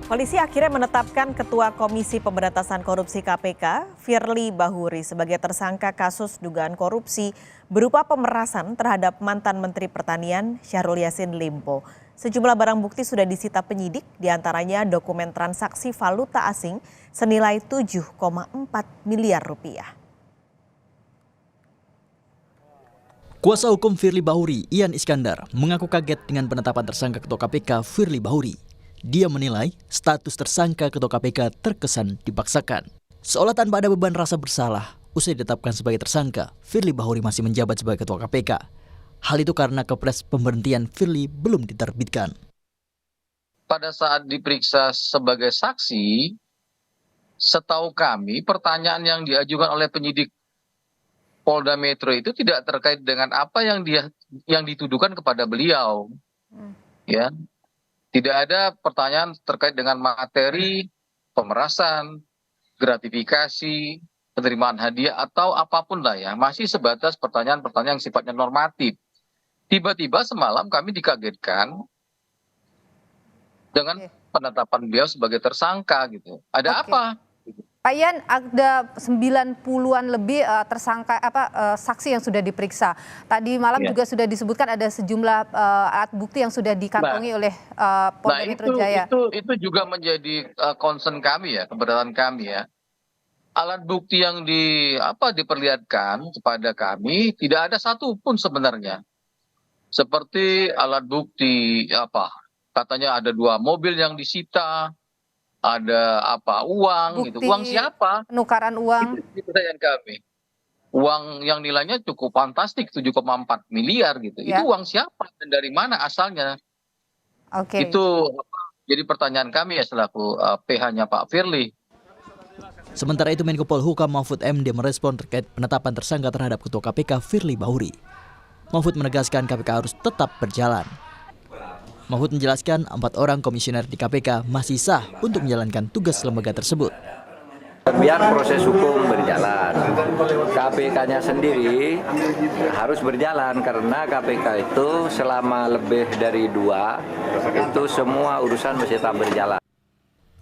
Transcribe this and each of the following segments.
Polisi akhirnya menetapkan Ketua Komisi Pemberantasan Korupsi KPK, Firly Bahuri, sebagai tersangka kasus dugaan korupsi berupa pemerasan terhadap mantan Menteri Pertanian Syahrul Yassin Limpo. Sejumlah barang bukti sudah disita penyidik, diantaranya dokumen transaksi valuta asing senilai 7,4 miliar rupiah. Kuasa hukum Firly Bahuri, Ian Iskandar, mengaku kaget dengan penetapan tersangka Ketua KPK Firly Bahuri. Dia menilai status tersangka Ketua KPK terkesan dipaksakan. Seolah tanpa ada beban rasa bersalah, usai ditetapkan sebagai tersangka, Firly Bahuri masih menjabat sebagai Ketua KPK. Hal itu karena kepres pemberhentian Firly belum diterbitkan. Pada saat diperiksa sebagai saksi, setahu kami pertanyaan yang diajukan oleh penyidik Polda Metro itu tidak terkait dengan apa yang dituduhkan kepada beliau. Ya. Tidak ada pertanyaan terkait dengan materi, pemerasan, gratifikasi, penerimaan hadiah, atau apapun lah ya. Masih sebatas pertanyaan-pertanyaan yang sifatnya normatif. Tiba-tiba semalam kami dikagetkan dengan penetapan beliau sebagai tersangka gitu. Ada apa? Pak Ian, ada 90-an lebih tersangka saksi yang sudah diperiksa. Tadi malam juga sudah disebutkan ada sejumlah alat bukti yang sudah dikantongi oleh Polda Metro Jaya. Itu juga menjadi concern kami ya, keberatan kami ya. Alat bukti yang diperlihatkan kepada kami tidak ada satupun sebenarnya. Seperti alat bukti katanya ada 2 mobil yang disita. Ada uang Bukti gitu. Uang siapa? Penukaran uang. Itu pertanyaan kami. Uang yang nilainya cukup fantastik 7,4 miliar gitu. Ya. Itu uang siapa dan dari mana asalnya? Oke. Itu jadi pertanyaan kami ya selaku PH-nya Pak Firly. Sementara itu Menko Polhukam Mahfud MD merespon terkait penetapan tersangka terhadap Ketua KPK Firly Bahuri. Mahfud menegaskan KPK harus tetap berjalan. Mahfud menjelaskan 4 orang komisioner di KPK masih sah untuk menjalankan tugas lembaga tersebut. Biar proses hukum berjalan, KPK-nya sendiri harus berjalan karena KPK itu selama lebih dari 2 itu semua urusan masih tetap berjalan.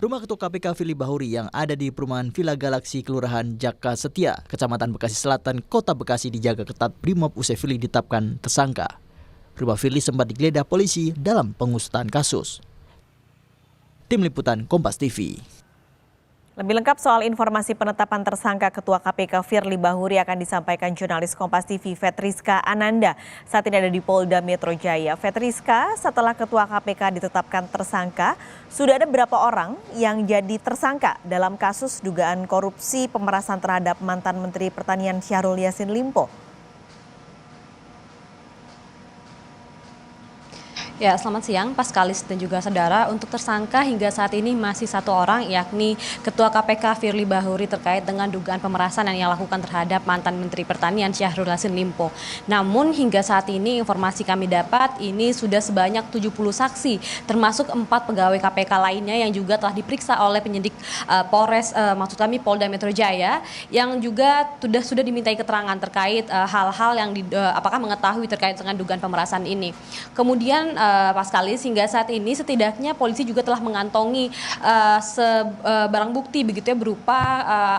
Rumah Ketua KPK Firly Bahuri yang ada di perumahan Villa Galaksi, Kelurahan Jaka Setia, Kecamatan Bekasi Selatan, Kota Bekasi dijaga ketat Brimob usai Firly ditetapkan tersangka. Rumah Firly sempat digeledah polisi dalam pengusutan kasus. Tim Liputan Kompas TV. Lebih lengkap soal informasi penetapan tersangka Ketua KPK Firly Bahuri akan disampaikan jurnalis Kompas TV Fetriska Ananda. Saat ini ada di Polda Metro Jaya. Fetriska, setelah Ketua KPK ditetapkan tersangka, sudah ada berapa orang yang jadi tersangka dalam kasus dugaan korupsi pemerasan terhadap mantan Menteri Pertanian Syahrul Yassin Limpo? Ya, selamat siang Paskalis dan juga saudara. Untuk tersangka hingga saat ini masih 1 orang, yakni Ketua KPK Firly Bahuri terkait dengan dugaan pemerasan yang ia lakukan terhadap mantan Menteri Pertanian Syahrul Yassin Limpo. Namun hingga saat ini informasi kami dapat ini sudah sebanyak 70 saksi, termasuk 4 pegawai KPK lainnya yang juga telah diperiksa oleh penyidik Polda Metro Jaya, yang juga sudah dimintai keterangan terkait hal-hal yang apakah mengetahui terkait dengan dugaan pemerasan ini. Kemudian Paskalis, hingga saat ini setidaknya polisi juga telah mengantongi barang bukti begitu ya, berupa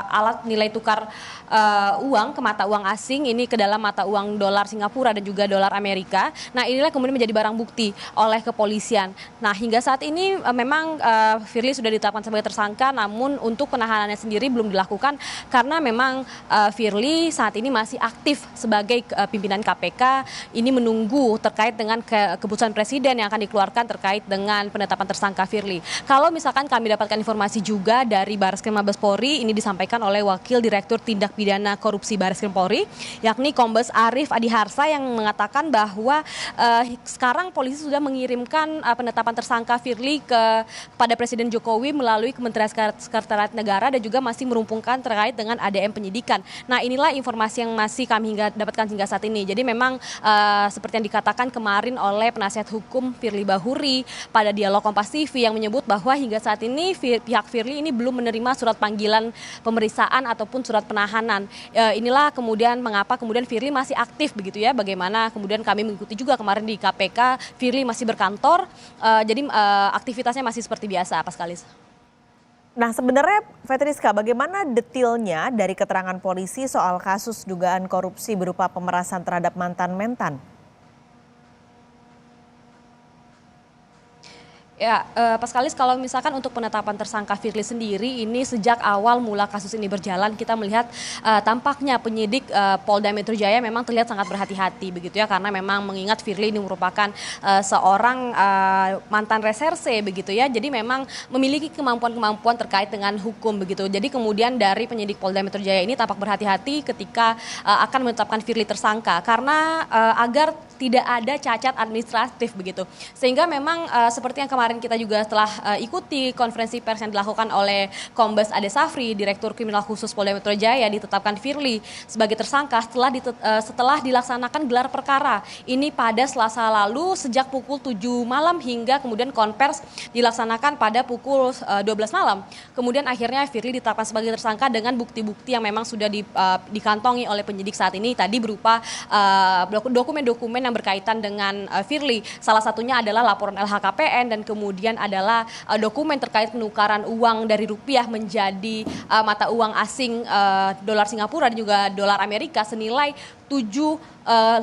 alat nilai tukar uang ke mata uang asing, ini ke dalam mata uang dolar Singapura dan juga dolar Amerika. Nah, inilah kemudian menjadi barang bukti oleh kepolisian. Nah, hingga saat ini memang Firly sudah ditetapkan sebagai tersangka, namun untuk penahanannya sendiri belum dilakukan karena memang Firly saat ini masih aktif sebagai pimpinan KPK. Ini menunggu terkait dengan keputusan Presiden yang akan dikeluarkan terkait dengan penetapan tersangka Firly. Kalau misalkan kami dapatkan informasi juga dari Bareskrim Mabes Polri, ini disampaikan oleh Wakil Direktur Tindak Pidana Korupsi Bareskrim Polri, yakni Kombes Arief Adiharsa, yang mengatakan bahwa sekarang polisi sudah mengirimkan penetapan tersangka Firly kepada Presiden Jokowi melalui Kementerian Sekretariat Negara dan juga masih merumpungkan terkait dengan ADM penyidikan. Nah, inilah informasi yang masih kami dapatkan hingga saat ini. Jadi memang seperti yang dikatakan kemarin oleh penasihat hukum hukum Firly Bahuri pada Dialog Kompas TV yang menyebut bahwa hingga saat ini pihak Firly ini belum menerima surat panggilan pemeriksaan ataupun surat penahanan. Inilah kemudian mengapa kemudian Firly masih aktif begitu ya, bagaimana kemudian kami mengikuti juga kemarin di KPK, Firly masih berkantor, jadi aktivitasnya masih seperti biasa, Paskalis. Nah sebenarnya Fetriska, bagaimana detailnya dari keterangan polisi soal kasus dugaan korupsi berupa pemerasan terhadap mantan-mentan? Ya, Paskalis, kalau misalkan untuk penetapan tersangka Firly sendiri ini sejak awal mula kasus ini berjalan kita melihat tampaknya penyidik Polda Metro Jaya memang terlihat sangat berhati-hati begitu ya, karena memang mengingat Firly ini merupakan seorang mantan reserse begitu ya, jadi memang memiliki kemampuan-kemampuan terkait dengan hukum begitu. Jadi kemudian dari penyidik Polda Metro Jaya ini tampak berhati-hati ketika akan menetapkan Firly tersangka karena agar tidak ada cacat administratif begitu. Sehingga memang seperti yang kemarin kita juga telah ikuti konferensi pers yang dilakukan oleh Kombes Ade Safri, Direktur Kriminal Khusus Polda Metro Jaya, ditetapkan Firly sebagai tersangka setelah dilaksanakan gelar perkara. Ini pada Selasa lalu sejak pukul 7 malam hingga kemudian konvers dilaksanakan pada pukul 12 malam. Kemudian akhirnya Firly ditetapkan sebagai tersangka dengan bukti-bukti yang memang sudah dikantongi oleh penyidik saat ini tadi berupa dokumen-dokumen yang berkaitan dengan Firly. Salah satunya adalah laporan LHKPN dan kemudian adalah dokumen terkait penukaran uang dari rupiah menjadi mata uang asing dolar Singapura dan juga dolar Amerika senilai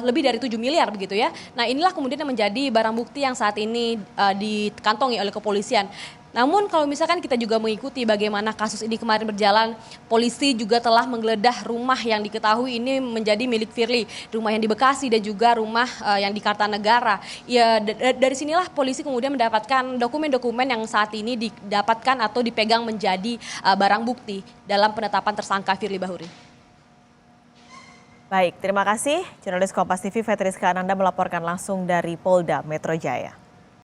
lebih dari 7 miliar begitu ya. Nah inilah kemudian yang menjadi barang bukti yang saat ini dikantongi oleh kepolisian. Namun kalau misalkan kita juga mengikuti bagaimana kasus ini kemarin berjalan, polisi juga telah menggeledah rumah yang diketahui ini menjadi milik Firly, rumah yang di Bekasi dan juga rumah yang di Kartanegara. Ya, dari sinilah polisi kemudian mendapatkan dokumen-dokumen yang saat ini didapatkan atau dipegang menjadi barang bukti dalam penetapan tersangka Firly Bahuri. Baik, terima kasih. Jurnalis Kompas TV Fetriska Ananda melaporkan langsung dari Polda Metro Jaya.